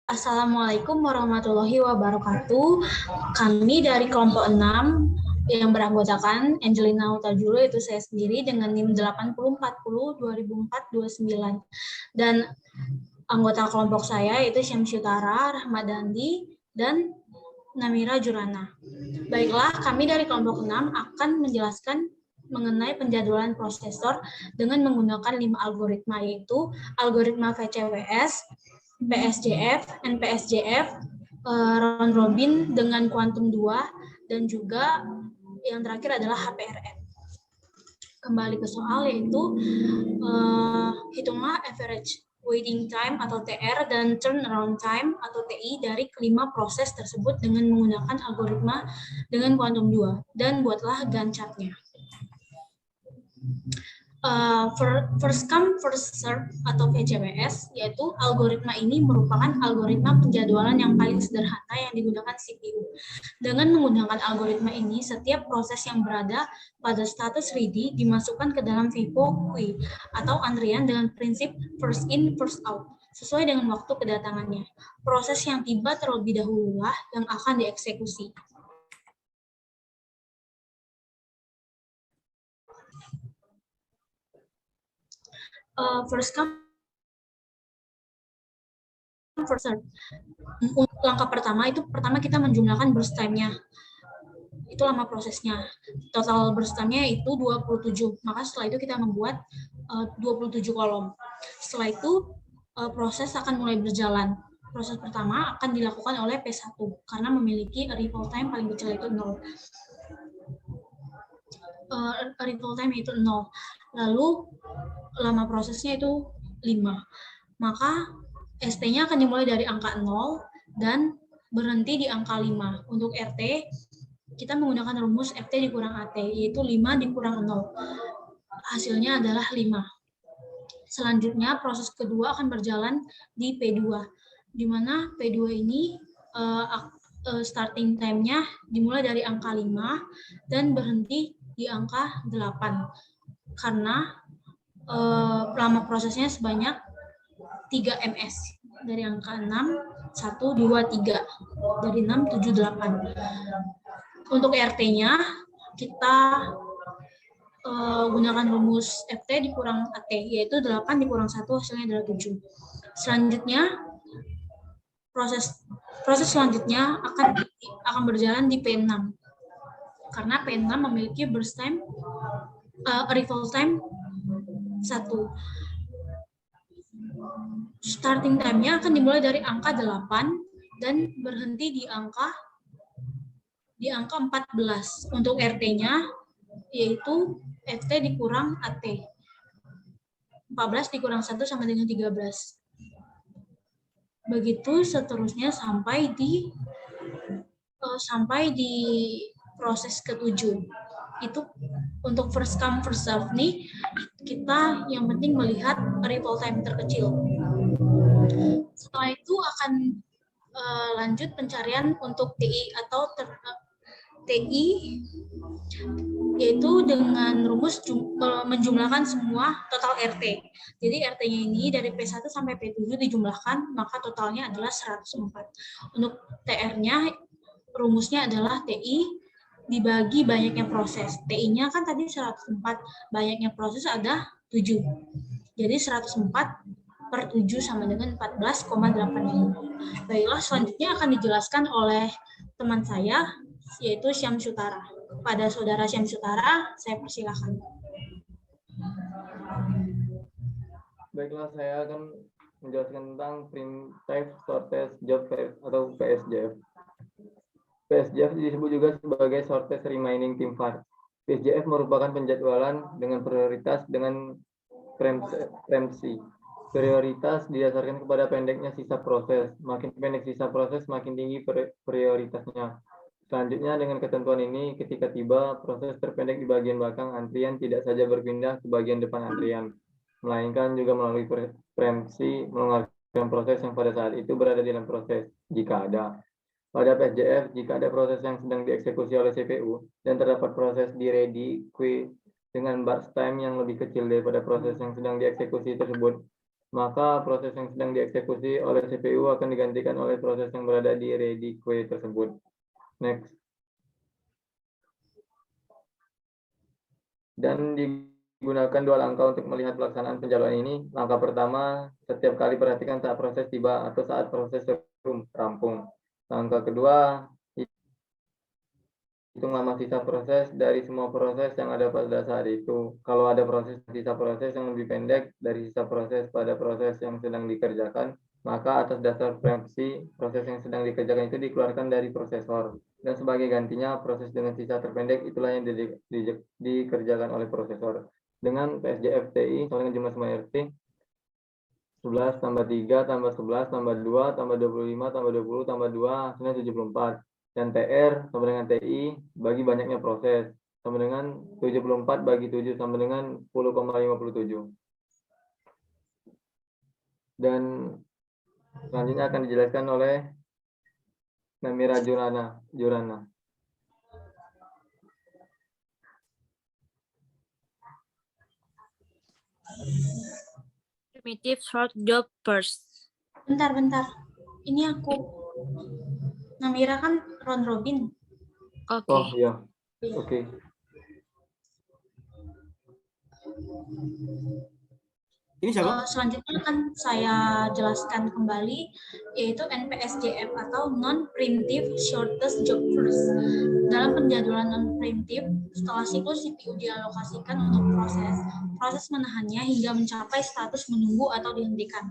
Assalamualaikum warahmatullahi wabarakatuh. Kami dari kelompok 6 yang beranggotakan Angelina Utajulo, itu saya sendiri dengan NIM 8040 2004 29. Dan anggota kelompok saya yaitu Syamsyutara, Rahmat Dandi, dan Namira Jurana. Baiklah, kami dari kelompok 6 akan menjelaskan mengenai penjadwalan prosesor dengan menggunakan 5 algoritma, yaitu algoritma VCWS, PSJF, NPSJF, round robin dengan kuantum 2, dan juga yang terakhir adalah HPRN. Kembali ke soal, yaitu hitunglah average waiting time atau TR dan turnaround time atau TI dari kelima proses tersebut dengan menggunakan algoritma dengan kuantum 2, dan buatlah Gantt chart-nya. First come first serve atau VCWS, yaitu algoritma ini merupakan algoritma penjadwalan yang paling sederhana yang digunakan CPU. Dengan menggunakan algoritma ini, setiap proses yang berada pada status ready dimasukkan ke dalam FIFO queue atau antrian dengan prinsip first in first out sesuai dengan waktu kedatangannya. Proses yang tiba terlebih dahululah yang akan dieksekusi. First come first serve. Untuk langkah pertama kita menjumlahkan burst time-nya. Itu lama prosesnya. Total burst time-nya itu 27. Maka setelah itu kita membuat 27 kolom. Setelah itu proses akan mulai berjalan. Proses pertama akan dilakukan oleh P1 karena memiliki arrival time paling kecil itu 0. Arrival time itu 0. Lalu lama prosesnya itu 5. Maka ST-nya akan dimulai dari angka 0 dan berhenti di angka 5. Untuk RT, kita menggunakan rumus FT dikurang AT, yaitu 5 dikurang 0. Hasilnya adalah 5. Selanjutnya, proses kedua akan berjalan di P2, di mana P2 ini starting time-nya dimulai dari angka 5 dan berhenti di angka 8. Karena lama prosesnya sebanyak 3 ms dari angka 6, 1, 2, 3 dari 6, 7, 8. Untuk RT-nya kita gunakan rumus FT dikurang AT, yaitu 8 dikurang 1 hasilnya adalah 7. Selanjutnya proses selanjutnya akan berjalan di P6 karena P6 memiliki burst time arrival time 1. Starting time-nya akan dimulai dari angka 8 dan berhenti di angka 14. Untuk RT-nya yaitu FT dikurang AT. 14 dikurang 1 sama dengan 13. Begitu seterusnya sampai di proses ke-7. Itu untuk first come first serve nih, kita yang penting melihat arrival time terkecil. Setelah itu akan lanjut pencarian untuk TI atau TI, yaitu dengan rumus menjumlahkan semua total RT. Jadi RT-nya ini dari P1 sampai P7 dijumlahkan, maka totalnya adalah 104. Untuk TR-nya rumusnya adalah TI dibagi banyaknya proses. TI-nya kan tadi 104, banyaknya proses ada 7. Jadi 104 per 7 sama dengan 14,85. Baiklah, selanjutnya akan dijelaskan oleh teman saya, yaitu Syamsyutara. Pada saudara Syamsyutara, saya persilakan. Baiklah, saya akan menjelaskan tentang print type shortest job atau PSJF. PSJF disebut juga sebagai shortest remaining time var. PSJF merupakan penjadwalan dengan prioritas dengan preemsi. Prioritas didasarkan kepada pendeknya sisa proses. Makin pendek sisa proses, makin tinggi prioritasnya. Selanjutnya, dengan ketentuan ini, ketika tiba, proses terpendek di bagian belakang antrian tidak saja berpindah ke bagian depan antrian, melainkan juga melalui preemsi melonggarkan proses yang pada saat itu berada di dalam proses, jika ada. Pada PSJF, jika ada proses yang sedang dieksekusi oleh CPU dan terdapat proses di ready queue dengan burst time yang lebih kecil daripada proses yang sedang dieksekusi tersebut, maka proses yang sedang dieksekusi oleh CPU akan digantikan oleh proses yang berada di ready queue tersebut. Next. Dan digunakan dua langkah untuk melihat pelaksanaan penjaluan ini. Langkah pertama, setiap kali perhatikan saat proses tiba atau saat proses rampung. Langkah kedua, hitung lama sisa proses dari semua proses yang ada pada saat itu. Kalau ada sisa proses yang lebih pendek dari sisa proses pada proses yang sedang dikerjakan, maka atas dasar preempsi, proses yang sedang dikerjakan itu dikeluarkan dari prosesor. Dan sebagai gantinya, proses dengan sisa terpendek itulah yang dikerjakan oleh prosesor. Dengan PSJF TI, soalnya jumlah semua RT, 11 tambah 3 tambah 11 tambah 2 tambah 25 tambah 20 tambah 2 hasilnya 74. Dan TR sama dengan TI bagi banyaknya proses sama dengan 74 bagi 7 sama dengan 10,57. Dan selanjutnya akan dijelaskan oleh Namira Jurana. Primitive short job first. Bentar. Ini aku. Namira kan round robin. Oke. Oh iya. Oke. Ini siapa? Selanjutnya akan saya jelaskan kembali, yaitu NPSJF atau Non-Preemptive Shortest Job First. Dalam penjadwalan non-preemptive, setelah siklus CPU dialokasikan untuk proses menahannya hingga mencapai status menunggu atau dihentikan.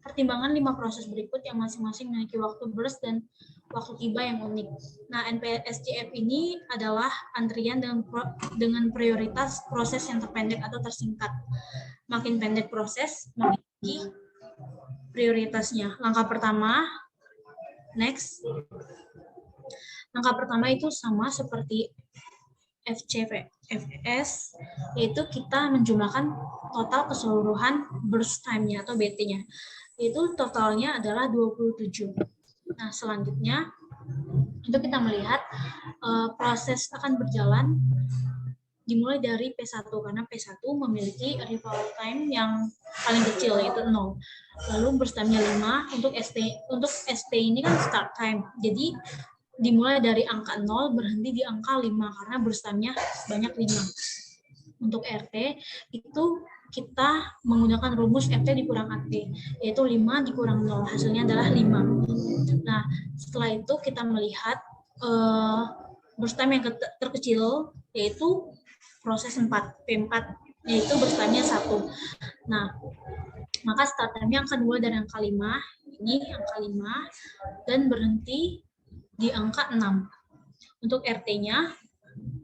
Pertimbangan 5 proses berikut yang masing-masing memiliki waktu burst dan waktu tiba yang unik. Nah, NPSJF ini adalah antrian dengan prioritas proses yang terpendek atau tersingkat. Makin pendek proses, makin tinggi prioritasnya. Langkah pertama, next. Langkah pertama itu sama seperti FCFS, yaitu kita menjumlahkan total keseluruhan burst time-nya atau BT-nya. Itu totalnya adalah 27. Nah, selanjutnya itu kita melihat proses akan berjalan dimulai dari P1 karena P1 memiliki arrival time yang paling kecil yaitu 0. Lalu burst time-nya 5 untuk ST ini kan start time. Jadi dimulai dari angka 0 berhenti di angka 5 karena burst time-nya sebanyak 5. Untuk RT itu kita menggunakan rumus FT dikurang AT, yaitu 5 dikurang 0, hasilnya adalah 5. Nah, setelah itu kita melihat burst time yang terkecil, yaitu proses 4, P4, yaitu burst time-nya 1. Nah, maka start time-nya akan mulai dari angka 5, ini angka 5, dan berhenti di angka 6. Untuk RT-nya,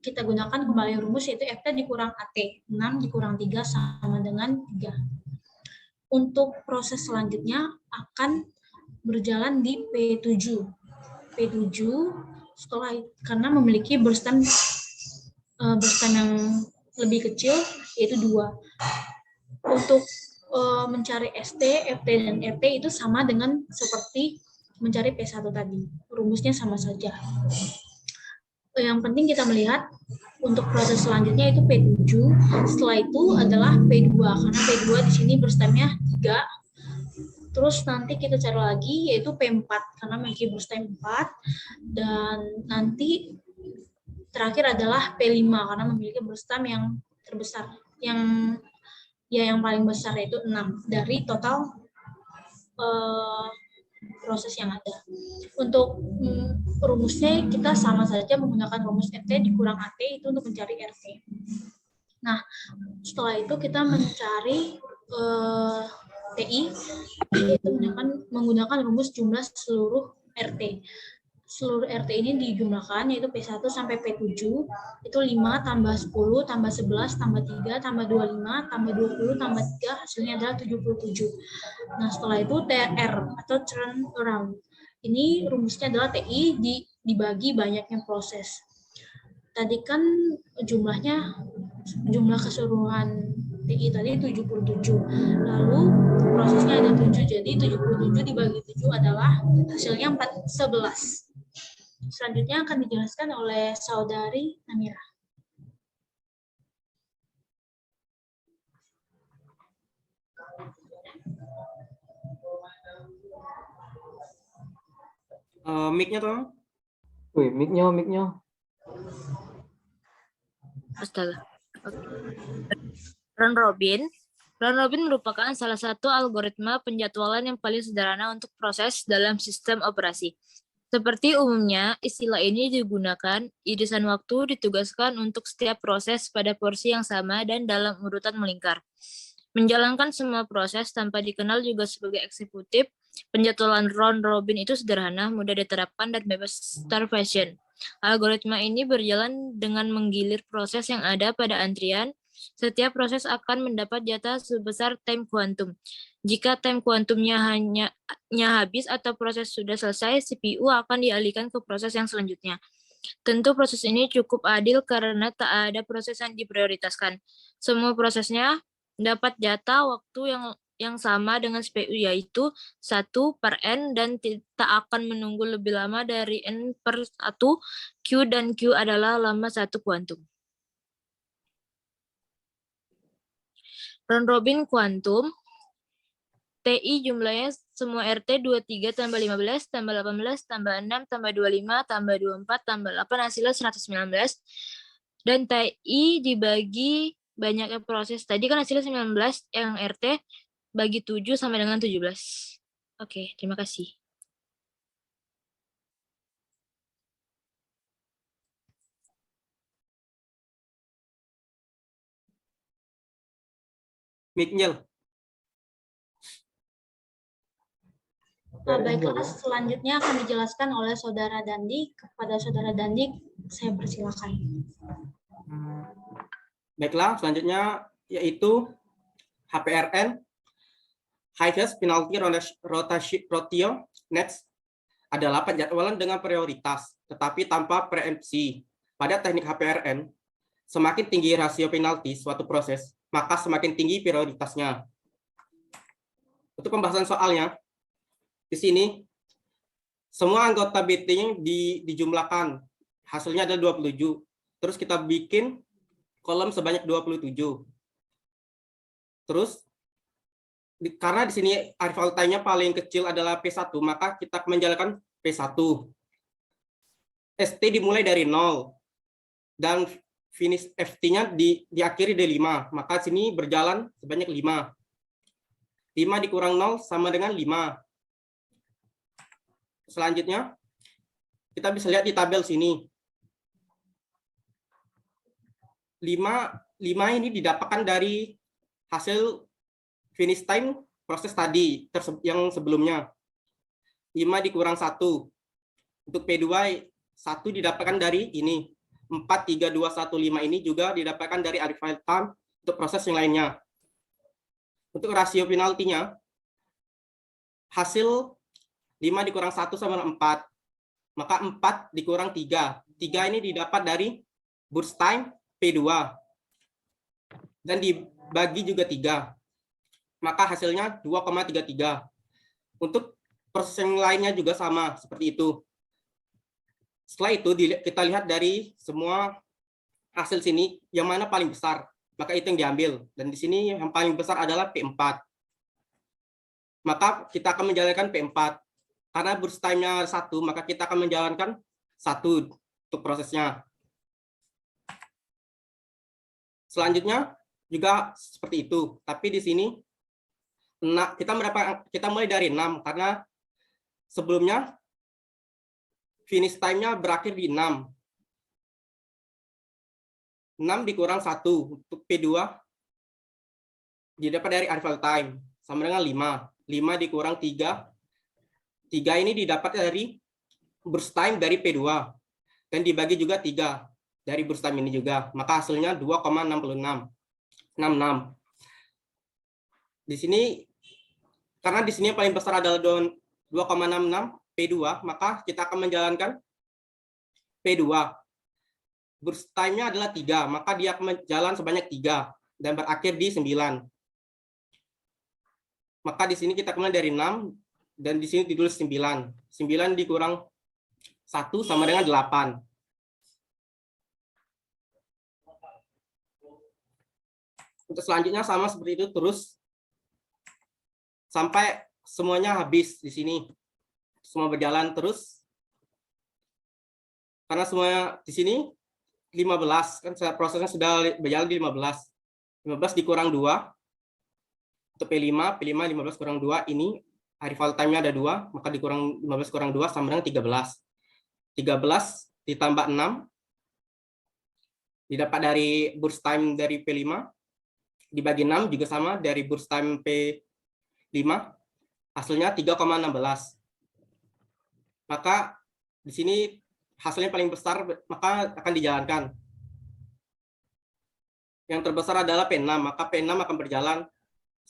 kita gunakan kembali rumus yaitu FT dikurang AT. 6 dikurang 3 sama dengan 3. Untuk proses selanjutnya akan berjalan di P7. P7 setelah karena memiliki burst time yang lebih kecil yaitu 2. Untuk mencari ST, FT, dan RT itu sama dengan seperti mencari P1 tadi. Rumusnya sama saja. Yang penting kita melihat untuk proses selanjutnya itu P7, setelah itu adalah P2 karena P2 di sini burst time-nya 3. Terus nanti kita cari lagi yaitu P4 karena memiliki burst time 4, dan nanti terakhir adalah P5 karena memiliki burst time yang terbesar, yang paling besar yaitu 6 dari total proses yang ada. Untuk rumusnya kita sama saja menggunakan rumus FT dikurang AT itu untuk mencari RT. Nah, setelah itu kita mencari TI, yaitu menggunakan rumus jumlah seluruh RT. Seluruh RT ini dijumlahkan yaitu P1 sampai P7 itu 5 tambah 10 tambah 11 tambah 3 tambah 25 tambah 20 tambah 3 hasilnya adalah 77. Nah, setelah itu TR atau turn around. Ini rumusnya adalah TI dibagi banyaknya proses. Tadi kan jumlah keseluruhan TI tadi 77. Lalu prosesnya ada 7. Jadi 77 dibagi 7 adalah hasilnya 11. Selanjutnya akan dijelaskan oleh saudari Namira. Mic-nya tolong. Wih, mic-nya. Astaga. Oke. Round Robin. Round Robin merupakan salah satu algoritma penjadwalan yang paling sederhana untuk proses dalam sistem operasi. Seperti umumnya, istilah ini digunakan, irisan waktu ditugaskan untuk setiap proses pada porsi yang sama dan dalam urutan melingkar. Menjalankan semua proses tanpa dikenal juga sebagai eksekutif, penjadwalan round robin itu sederhana, mudah diterapkan, dan bebas starvation. Algoritma ini berjalan dengan menggilir proses yang ada pada antrian. Setiap proses akan mendapat jatah sebesar time kuantum. Jika time kuantumnya hanya habis atau proses sudah selesai, CPU akan dialihkan ke proses yang selanjutnya. Tentu proses ini cukup adil karena tak ada proses yang diprioritaskan. Semua prosesnya dapat jatah waktu yang sama dengan CPU, yaitu 1 per N, dan tak akan menunggu lebih lama dari N per 1. Q dan Q adalah lama 1 kuantum. Round robin kuantum, TI jumlahnya semua RT 23 tambah 15 tambah 18 tambah 6 tambah 25 tambah 24 tambah 8 hasilnya 119. Dan TI dibagi banyaknya proses. Tadi kan hasilnya 19, yang RT bagi 7 sama dengan 17. Oke, terima kasih. Mic-nya. Baiklah, selanjutnya akan dijelaskan oleh Saudara Dandi. Kepada Saudara Dandi, saya persilakan. Baiklah, selanjutnya yaitu HPRN, Highest Penalty Ratio. Next adalah penjadwalan dengan prioritas, tetapi tanpa preempsi. Pada teknik HPRN, semakin tinggi rasio penalti suatu proses, maka semakin tinggi prioritasnya. Untuk pembahasan soalnya, di sini semua anggota BT-nya dijumlahkan. Hasilnya adalah 27. Terus kita bikin kolom sebanyak 27. Terus karena di sini arrival time-nya paling kecil adalah P1, maka kita menjalankan P1. ST dimulai dari 0 dan finish FT-nya diakhiri dari 5, maka sini berjalan sebanyak 5. 5 dikurang 0 sama dengan 5. Selanjutnya, kita bisa lihat di tabel sini. 5 ini didapatkan dari hasil finish time proses tadi yang sebelumnya. 5 dikurang 1. Untuk P2, 1 didapatkan dari ini. 4, 3, 2, 1, 5 ini juga didapatkan dari arrival time untuk proses yang lainnya. Untuk rasio penaltinya, hasil 5 dikurang 1 sama 4. Maka 4 dikurang 3. 3 ini didapat dari burst time P2. Dan dibagi juga 3. Maka hasilnya 2,33. Untuk proses yang lainnya juga sama, seperti itu. Setelah itu kita lihat dari semua hasil sini, yang mana paling besar, maka itu yang diambil. Dan di sini yang paling besar adalah P4. Maka kita akan menjalankan P4. Karena burst time-nya 1, maka kita akan menjalankan 1 untuk prosesnya. Selanjutnya juga seperti itu. Tapi di sini kita mulai dari 6 karena sebelumnya finish time-nya berakhir di 6. 6 dikurang 1 untuk P2 didapat dari arrival time sama dengan 5. 5 dikurang 3. 3 ini didapat dari burst time dari P2 dan dibagi juga 3 dari burst time ini juga. Maka hasilnya 2,66. Di sini karena di sini yang paling besar adalah 2,66 P2, maka kita akan menjalankan P2. Burst time-nya adalah 3, maka dia akan jalan sebanyak 3 dan berakhir di 9. Maka di sini kita kemudian dari 6 dan di sini ditulis 9. 9 dikurang 1 sama dengan 8. Untuk selanjutnya sama seperti itu terus sampai semuanya habis di sini. Semua berjalan terus. Karena semuanya di sini 15, kan prosesnya sudah berjalan di 15. 15 dikurang 2. Untuk P5 15 kurang 2, ini arrival time-nya ada 2, maka dikurang 15 kurang 2 sama dengan 13. 13 ditambah 6, didapat dari burst time dari P5, dibagi 6 juga sama dari burst time P5, hasilnya 3,16. Maka di sini hasilnya paling besar, maka akan dijalankan. Yang terbesar adalah P6, maka P6 akan berjalan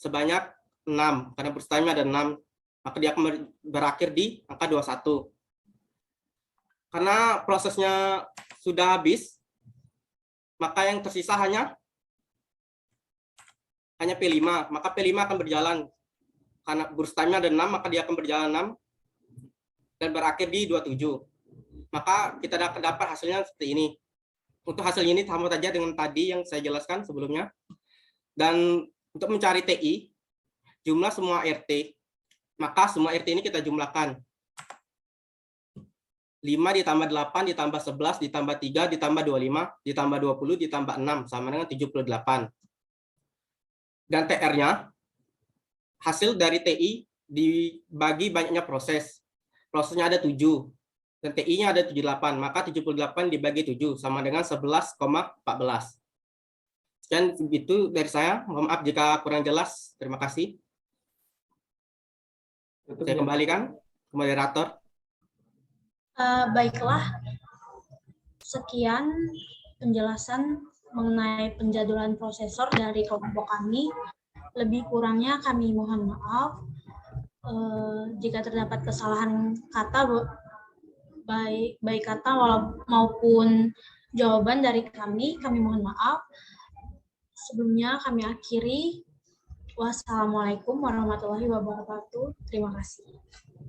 sebanyak 6, karena burst time-nya ada 6, maka dia akan berakhir di angka 21. Karena prosesnya sudah habis, maka yang tersisa hanya P5, maka P5 akan berjalan. Karena burst time-nya ada 6, maka dia akan berjalan 6, dan berakhir di 27. Maka kita dapat hasilnya seperti ini. Untuk hasil ini sama saja dengan tadi yang saya jelaskan sebelumnya. Dan untuk mencari TI, jumlah semua RT, maka semua RT ini kita jumlahkan. 5 ditambah 8 ditambah 11 ditambah 3 ditambah 25 ditambah 20 ditambah 6 sama dengan 78. Dan TR-nya, hasil dari TI dibagi banyaknya proses. Prosesnya ada 7. Dan TI-nya ada 78. Maka 78 dibagi 7 sama dengan 11,14. Sekian itu dari saya. Mohon maaf jika kurang jelas. Terima kasih. Saya kembalikan ke moderator. Baiklah, sekian penjelasan mengenai penjadwalan prosesor dari kelompok kami. Lebih kurangnya kami mohon maaf. Jika terdapat kesalahan kata, baik kata maupun jawaban dari kami mohon maaf. Sebelumnya kami akhiri. Wassalamualaikum warahmatullahi wabarakatuh. Terima kasih.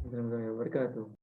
Warahmatullahi wabarakatuh.